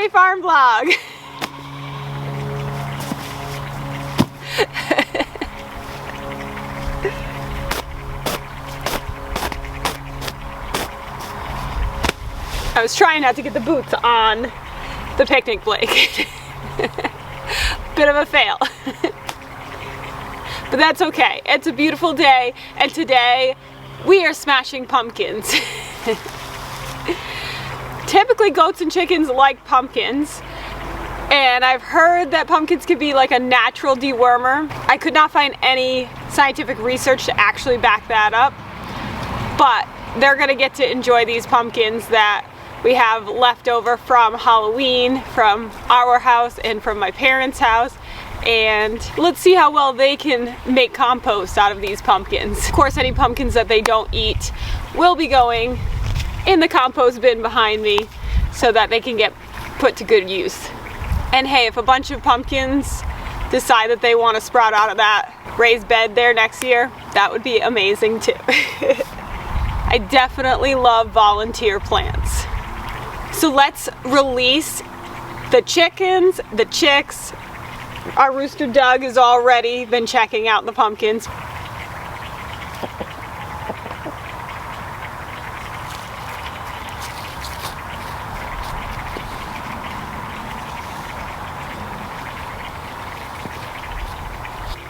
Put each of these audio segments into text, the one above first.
Saturday farm vlog. I was trying not to get the boots on the picnic blanket. Bit of a fail. But that's okay. It's a beautiful day, and today we are smashing pumpkins. Typically goats and chickens like pumpkins, and I've heard that pumpkins can be like a natural dewormer. I could not find any scientific research to actually back that up, but they're gonna get to enjoy these pumpkins that we have left over from Halloween, from our house and from my parents' house. And let's see how well they can make compost out of these pumpkins. Of course, any pumpkins that they don't eat will be going in the compost bin behind me so that they can get put to good use. And hey, if a bunch of pumpkins decide that they want to sprout out of that raised bed there next year, that would be amazing too. I definitely love volunteer plants. So let's release the chickens, the chicks. Our rooster Doug has already been checking out the pumpkins.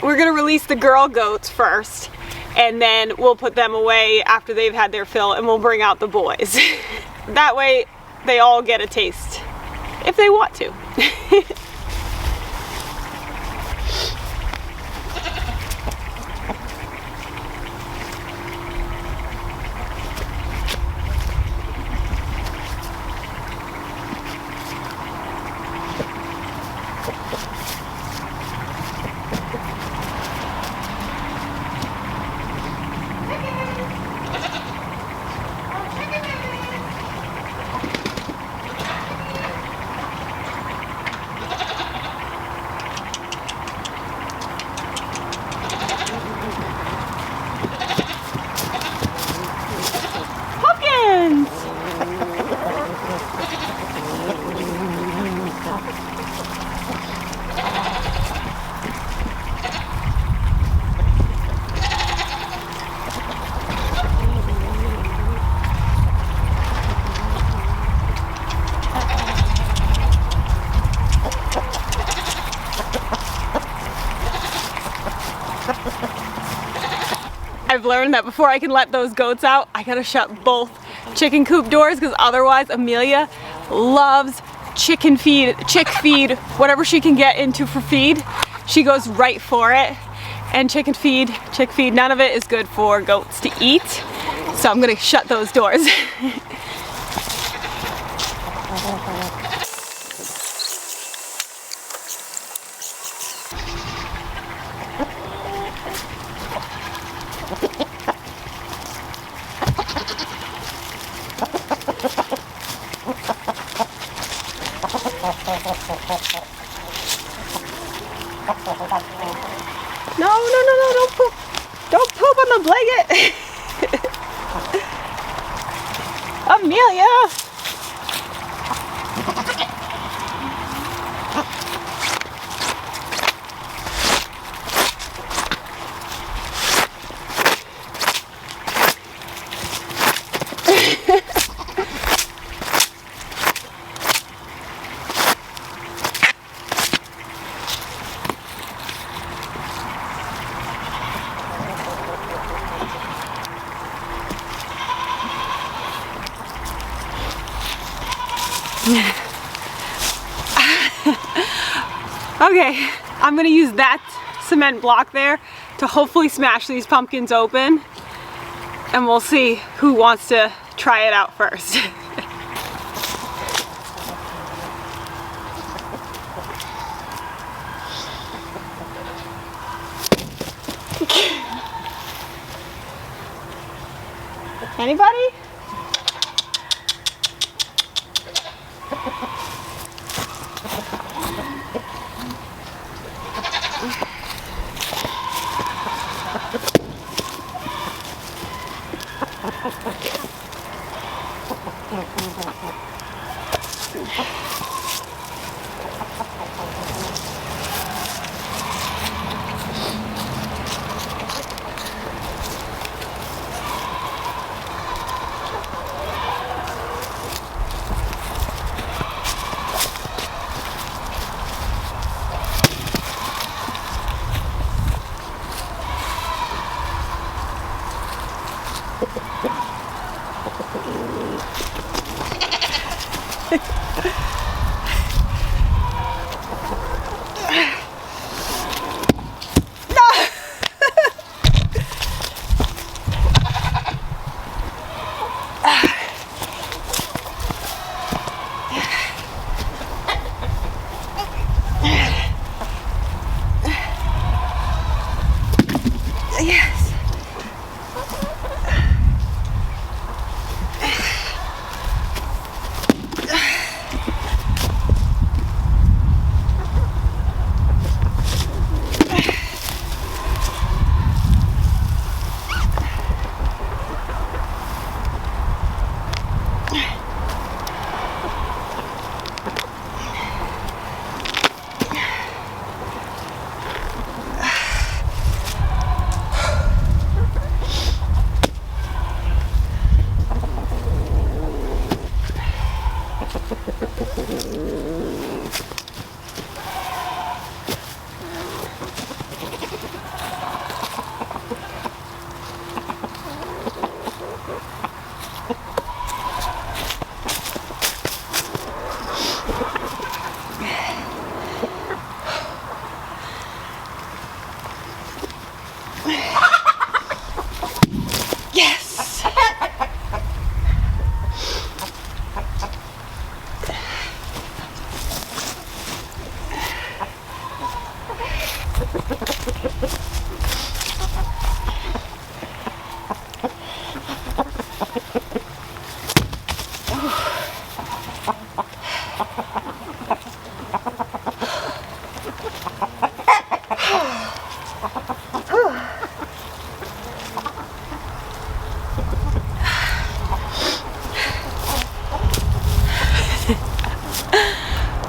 We're gonna release the girl goats first, and then we'll put them away after they've had their fill, and we'll bring out the boys. That way they all get a taste, if they want to. I've learned that before I can let those goats out, I gotta shut both chicken coop doors, because otherwise Amelia loves chick feed, whatever she can get into for feed. She goes right for it. And chick feed, none of it is good for goats to eat. So I'm gonna shut those doors. No, don't poop. Don't poop on the blanket. Amelia. Okay, I'm gonna use that cement block there to hopefully smash these pumpkins open, and we'll see who wants to try it out first. Anybody?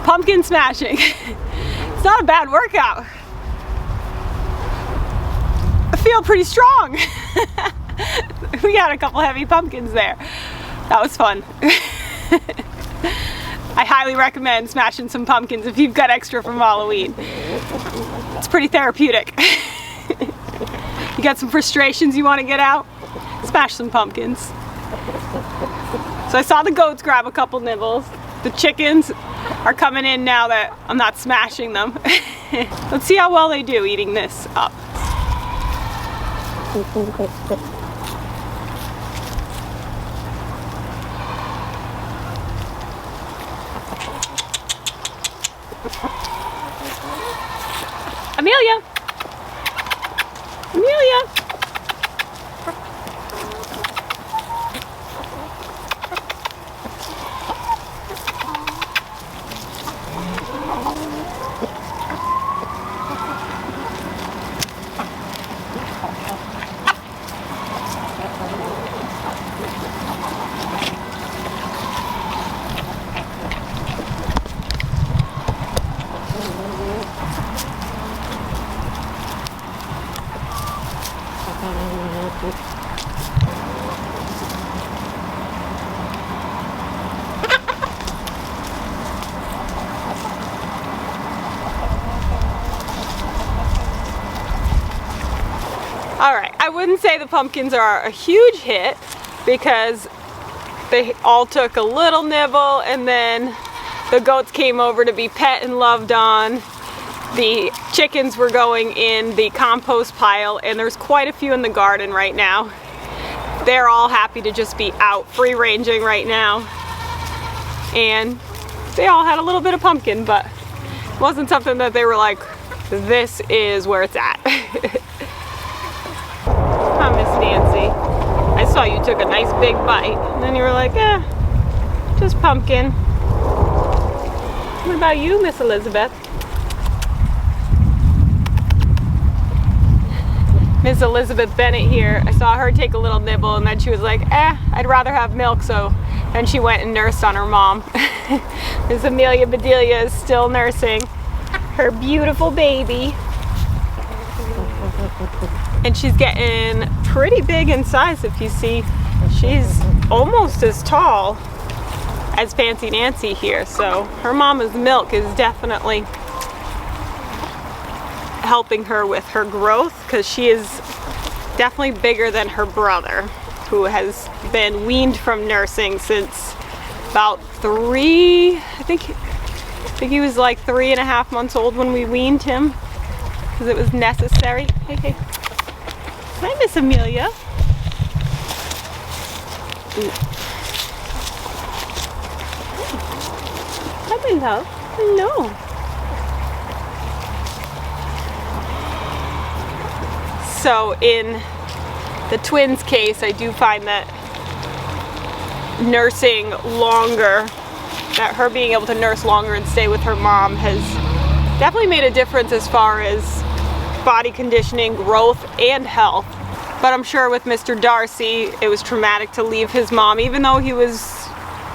Pumpkin smashing. It's not a bad workout. I feel pretty strong. We got a couple heavy pumpkins there. That was fun. I highly recommend smashing some pumpkins if you've got extra from Halloween. It's pretty therapeutic. You got some frustrations you want to get out? Smash some pumpkins. So I saw the goats grab a couple nibbles. The chickens are coming in now that I'm not smashing them. Let's see how well they do eating this up. Amelia! Amelia! Alright, I wouldn't say the pumpkins are a huge hit because they all took a little nibble and then the goats came over to be pet and loved on. The chickens were going in the compost pile and there's quite a few in the garden right now. They're all happy to just be out free ranging right now. And they all had a little bit of pumpkin, but it wasn't something that they were like, this is where it's at. Huh, Miss Nancy? I saw you took a nice big bite, and then you were like, just pumpkin. What about you, Miss Elizabeth? Miss Elizabeth Bennett here, I saw her take a little nibble, and then she was like, I'd rather have milk, so then she went and nursed on her mom. Miss Amelia Bedelia is still nursing her beautiful baby. And she's getting pretty big in size. If you see, she's almost as tall as Fancy Nancy here. So her mama's milk is definitely helping her with her growth because she is definitely bigger than her brother. who has been weaned from nursing since about 3, I think he was like 3.5 months old when we weaned him, because it was necessary. Hey, hey. Hi, Miss Amelia. Ooh. Hi, my love. Hello. So in the twins' case, I do find that nursing longer, that her being able to nurse longer and stay with her mom has definitely made a difference as far as body conditioning, growth, and health. But I'm sure with Mr. Darcy, it was traumatic to leave his mom, even though he was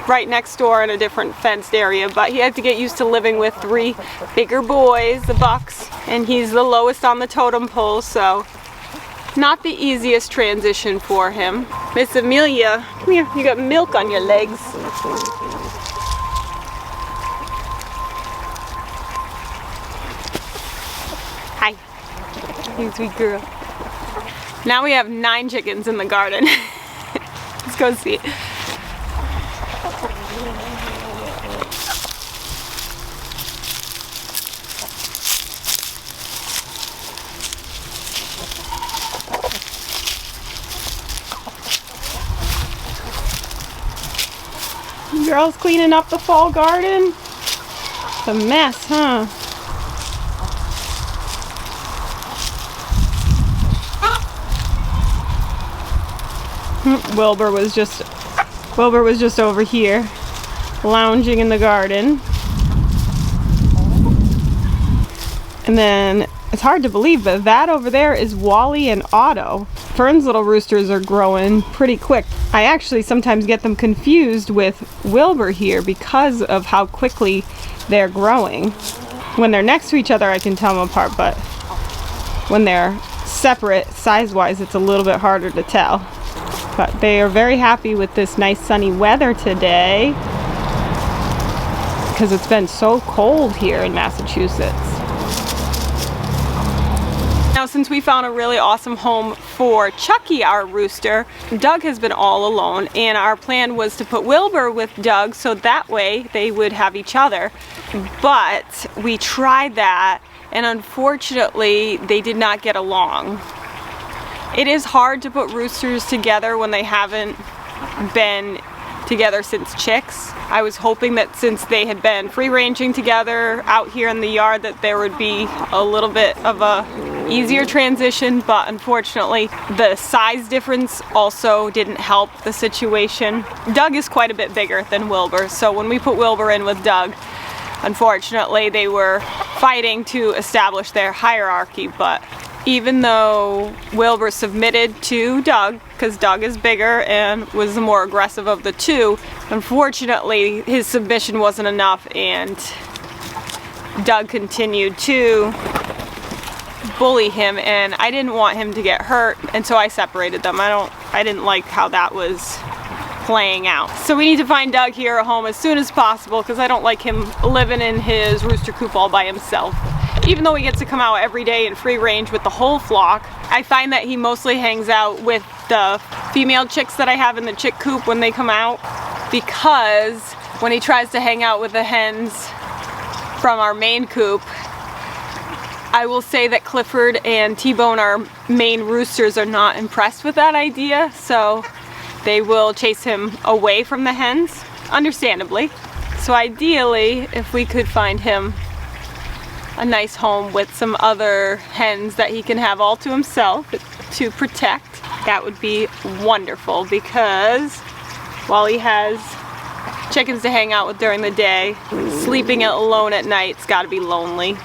right next door in a different fenced area. But he had to get used to living with 3 bigger boys, the bucks, and he's the lowest on the totem pole, so not the easiest transition for him. Miss Amelia, come here, you got milk on your legs. Hi, you sweet girl. Now we have 9 chickens in the garden. Let's go see it. Girls cleaning up the fall garden. It's a mess, huh? Wilbur was just over here lounging in the garden. And then it's hard to believe, but that over there is Wally and Otto. Fern's little roosters are growing pretty quick. I actually sometimes get them confused with Wilbur here because of how quickly they're growing. When they're next to each other, I can tell them apart, but when they're separate, size-wise, it's a little bit harder to tell. But they are very happy with this nice sunny weather today because it's been so cold here in Massachusetts. Now, since we found a really awesome home for Chucky, our rooster, Doug has been all alone, and our plan was to put Wilbur with Doug so that way they would have each other. But we tried that, and unfortunately they did not get along. It is hard to put roosters together when they haven't been together since chicks. I was hoping that since they had been free ranging together out here in the yard that there would be a little bit of a easier transition, but unfortunately the size difference also didn't help the situation. Doug is quite a bit bigger than Wilbur, so when we put Wilbur in with Doug, unfortunately they were fighting to establish their hierarchy. But even though Wilbur submitted to Doug, because Doug is bigger and was the more aggressive of the two, unfortunately his submission wasn't enough and Doug continued to bully him, and I didn't want him to get hurt, and so I separated them. I didn't like how that was playing out. So we need to find Doug here a home as soon as possible because I don't like him living in his rooster coop all by himself. Even though he gets to come out every day in free range with the whole flock, I find that he mostly hangs out with the female chicks that I have in the chick coop when they come out, because when he tries to hang out with the hens from our main coop, I will say that Clifford and T-Bone, our main roosters, are not impressed with that idea, so they will chase him away from the hens, understandably. So ideally, if we could find him a nice home with some other hens that he can have all to himself to protect, that would be wonderful, because while he has chickens to hang out with during the day, sleeping alone at night's gotta be lonely.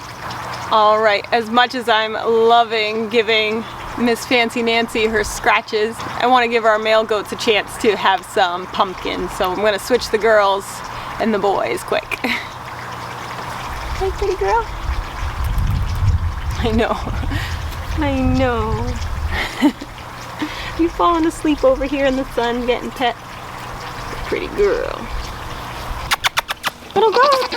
Alright, as much as I'm loving giving Miss Fancy Nancy her scratches, I want to give our male goats a chance to have some pumpkins, so I'm going to switch the girls and the boys quick. Hey, pretty girl. I know. You falling asleep over here in the sun getting pet? Pretty girl. Little girl.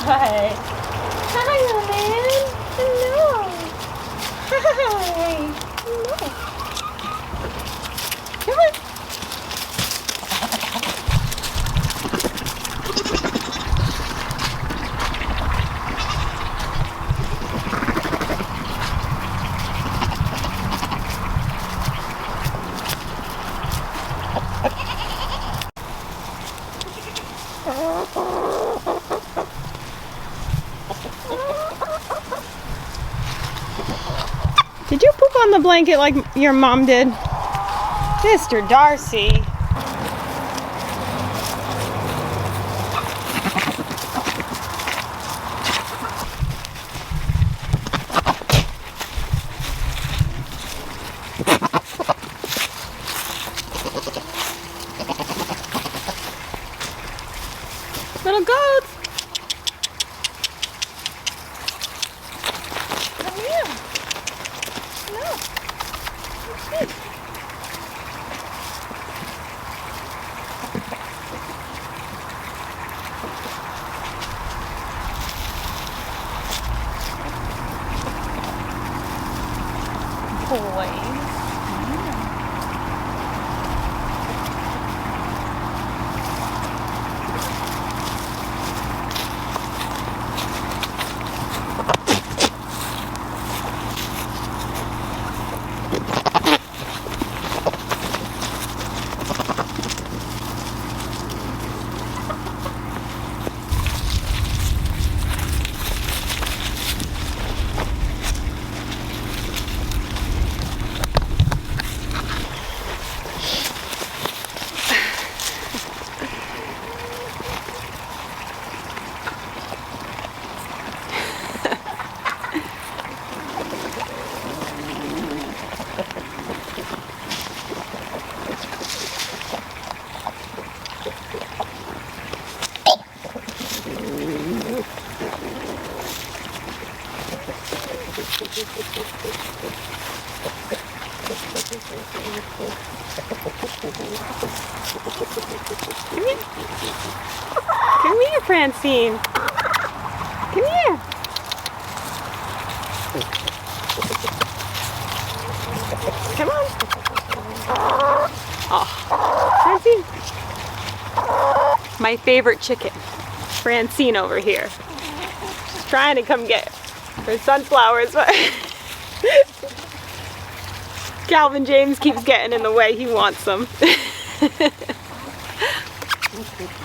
Hi. Hi, little man. Hello. Hi. Hello. Come on. Did you poop on the blanket like your mom did? Mr. Darcy. Little goats. Come here. No. Boys. Come here, Francine. Come here. Come on. Oh, Francine. My favorite chicken, Francine over here. She's trying to come get her sunflowers, but Calvin James keeps getting in the way. He wants them.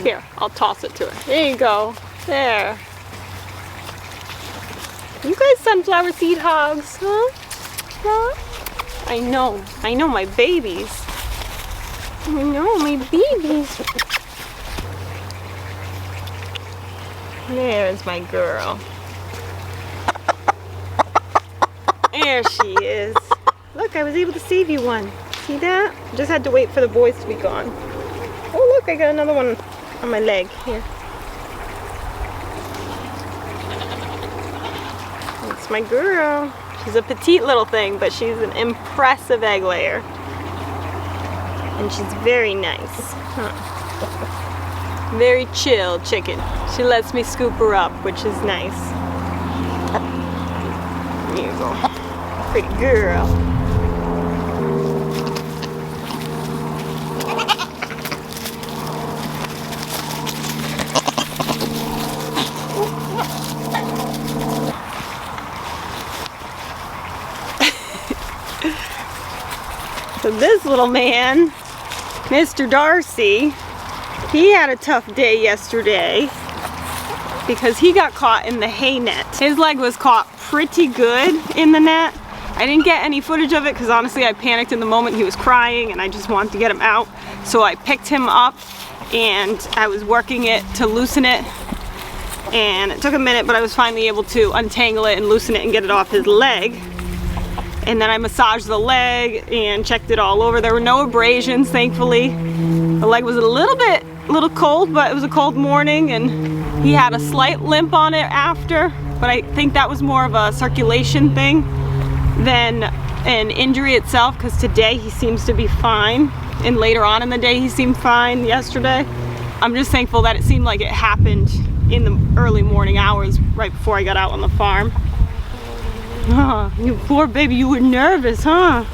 Here, I'll toss it to her. There you go. There. You guys sunflower seed hogs, huh? Huh? I know my babies. I know my babies. There's my girl. There she is. Look, I was able to save you one. See that? Just had to wait for the boys to be gone. Oh look, I got another one on my leg. Here. That's my girl. She's a petite little thing, but she's an impressive egg layer. And she's very nice. Huh. Very chill chicken. She lets me scoop her up, which is nice. There you go. Pretty girl. So this little man, Mr. Darcy, he had a tough day yesterday because he got caught in the hay net. His leg was caught pretty good in the net. I didn't get any footage of it because honestly I panicked in the moment. He was crying and I just wanted to get him out. So I picked him up and I was working it to loosen it. And it took a minute, but I was finally able to untangle it and loosen it and get it off his leg. And then I massaged the leg and checked it all over. There were no abrasions, thankfully. The leg was a little cold, but it was a cold morning and he had a slight limp on it after, but I think that was more of a circulation thing than an injury itself, because today he seems to be fine, and later on in the day he seemed fine yesterday. I'm just thankful that it seemed like it happened in the early morning hours right before I got out on the farm. Oh, you poor baby, you were nervous, huh?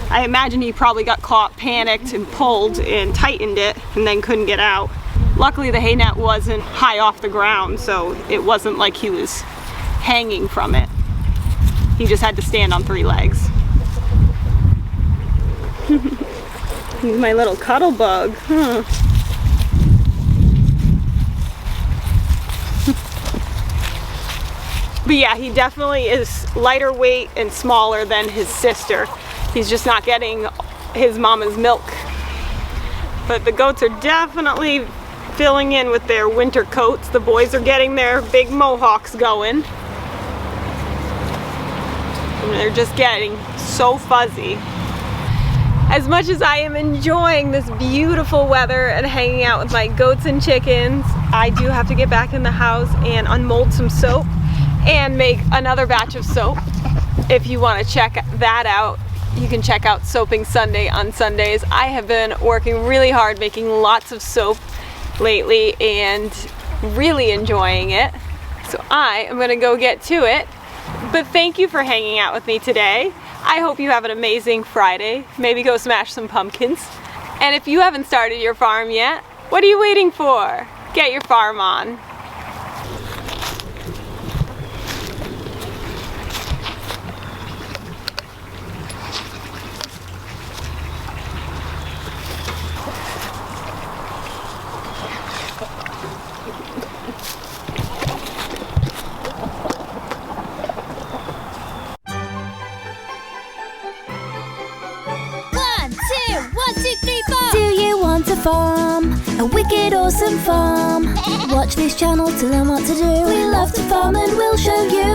I imagine he probably got caught, panicked, and pulled and tightened it and then couldn't get out. Luckily the hay net wasn't high off the ground, so it wasn't like he was hanging from it. He just had to stand on 3 legs. He's my little cuddle bug, huh? But yeah, he definitely is lighter weight and smaller than his sister. He's just not getting his mama's milk. But the goats are definitely filling in with their winter coats. The boys are getting their big mohawks going. And they're just getting so fuzzy. As much as I am enjoying this beautiful weather and hanging out with my goats and chickens, I do have to get back in the house and unmold some soap and make another batch of soap. If you want to check that out, you can check out Soaping Sunday on Sundays. I have been working really hard making lots of soap lately and really enjoying it. So I am gonna go get to it. But thank you for hanging out with me today. I hope you have an amazing Friday. Maybe go smash some pumpkins. And if you haven't started your farm yet, what are you waiting for? Get your farm on. Farm, a wicked awesome farm. Watch this channel to learn what to do. We love to farm and we'll show you.